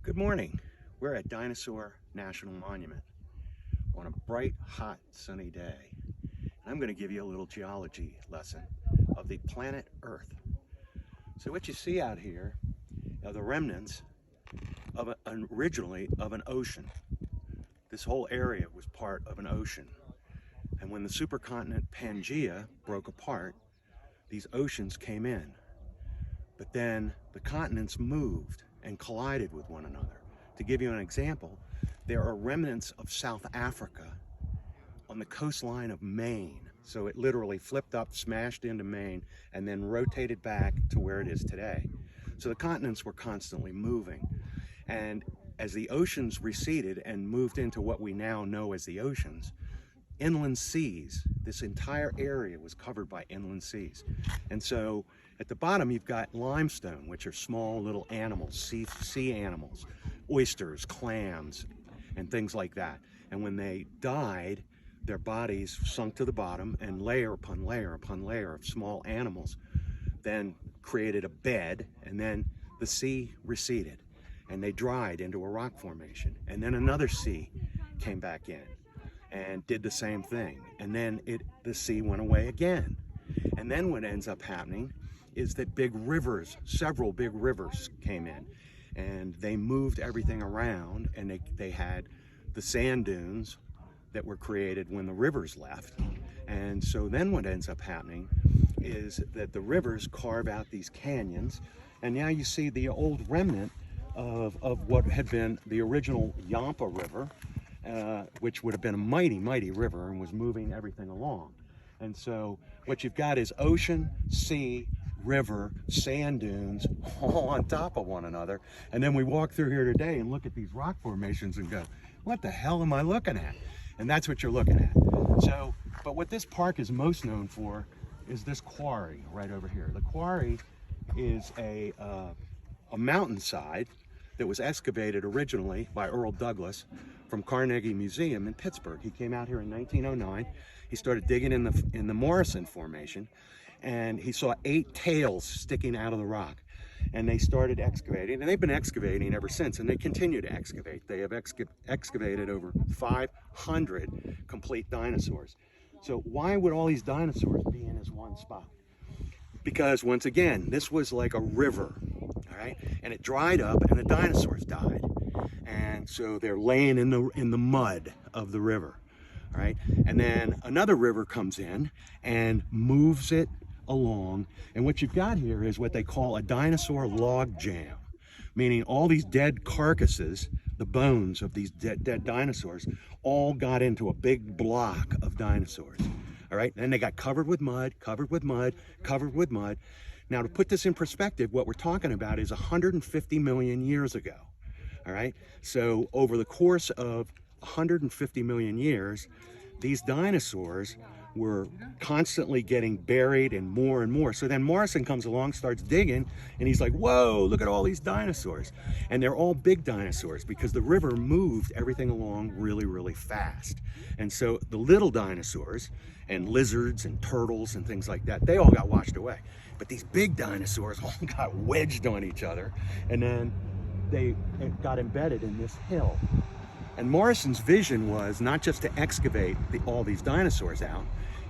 Good morning. We're at Dinosaur National Monument on a bright, hot, sunny day. And I'm going to give you a little geology lesson of the planet Earth. So what you see out here are the remnants of originally of an ocean. This whole area was part of an ocean. And when the supercontinent Pangaea broke apart, these oceans came in. But then the continents moved and collided with one another. To give you an example, there are remnants of South Africa on the coastline of Maine. So it literally flipped up, smashed into Maine, and then rotated back to where it is today. So the continents were constantly moving. And as the oceans receded and moved into what we now know as the oceans, inland seas, this entire area was covered by inland seas. And so at the bottom you've got limestone, which are small little animals, sea animals, oysters, clams, and things like that. And when they died, their bodies sunk to the bottom, and layer upon layer upon layer of small animals then created a bed, and then the sea receded and they dried into a rock formation. And then another sea came back in and did the same thing. And then the sea went away again. And then what ends up happening is that big rivers, several big rivers came in, and they moved everything around, and they had the sand dunes that were created when the rivers left. And so then what ends up happening is that the rivers carve out these canyons, and now you see the old remnant of what had been the original Yampa River, which would have been a mighty, mighty river and was moving everything along. And so what you've got is ocean, sea, river, sand dunes, all on top of one another. And then we walk through here today and look at these rock formations and go, what the hell am I looking at? And that's what you're looking at. So, but what this park is most known for is this quarry right over here. The quarry is a mountainside that was excavated originally by Earl Douglas from Carnegie Museum in Pittsburgh. He came out here in 1909. He started digging in the Morrison Formation, and he saw 8 tails sticking out of the rock. And they started excavating, and they've been excavating ever since, and they continue to excavate. They have excavated over 500 complete dinosaurs. So why would all these dinosaurs be in this one spot? Because once again, this was like a river, all right? And it dried up and the dinosaurs died. And so they're laying in the mud of the river, all right? And then another river comes in and moves it along. And what you've got here is what they call a dinosaur log jam, meaning all these dead carcasses, the bones of these dead dinosaurs, all got into a big block of dinosaurs. All right, and they got covered with mud, covered with mud, covered with mud. Now, to put this in perspective, what we're talking about is 150 million years ago. All right, so over the course of 150 million years, these dinosaurs were constantly getting buried and more. So then Morrison comes along, starts digging, and he's like, whoa, look at all these dinosaurs. And they're all big dinosaurs because the river moved everything along really, really fast. And so the little dinosaurs and lizards and turtles and things like that, they all got washed away. But these big dinosaurs all got wedged on each other, and then they got embedded in this hill. And Morrison's vision was not just to excavate all these dinosaurs out.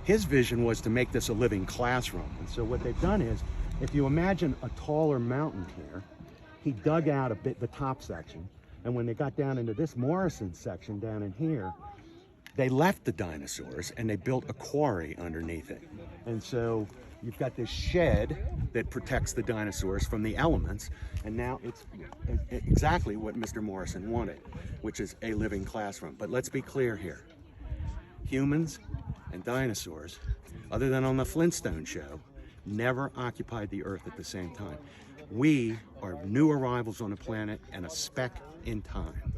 His vision was to make this a living classroom. And so what they've done is, if you imagine a taller mountain here, he dug out a bit the top section. And when they got down into this Morrison section down in here, they left the dinosaurs and they built a quarry underneath it. And so you've got this shed that protects the dinosaurs from the elements, and now it's exactly what Mr. Morrison wanted, which is a living classroom. But let's be clear here. Humans and dinosaurs, other than on the Flintstone show, never occupied the Earth at the same time. We are new arrivals on the planet and a speck in time.